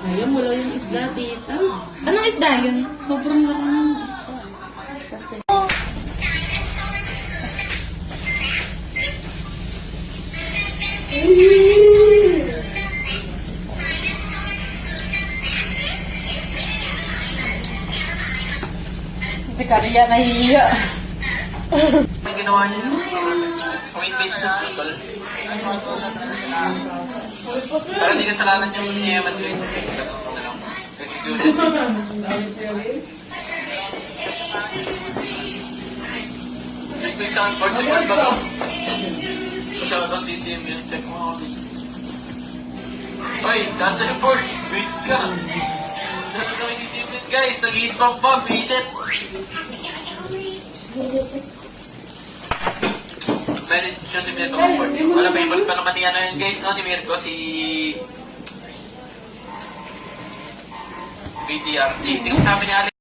Ayaw mo lang yung isda, tita. Anong isda yun? Sobrang laki ng Si Karia nahihiya. May ginawa niya yun. Wait sa hospital. Pero hindi ka talanan yung niyaman guys. Ito yung soundboard sa yung ba? Masyado ang DCM yun. Check mo ako dito. Oy, dance sa report. Wait ka. Dito kami DCM yun guys. Nag-hit pump pa. Reset. Pwede siya si Mirko mag-report. Wala ba yung pa naman ni ano yun guys? No, ni Mirko si... BTRT. Hindi ko sabi niya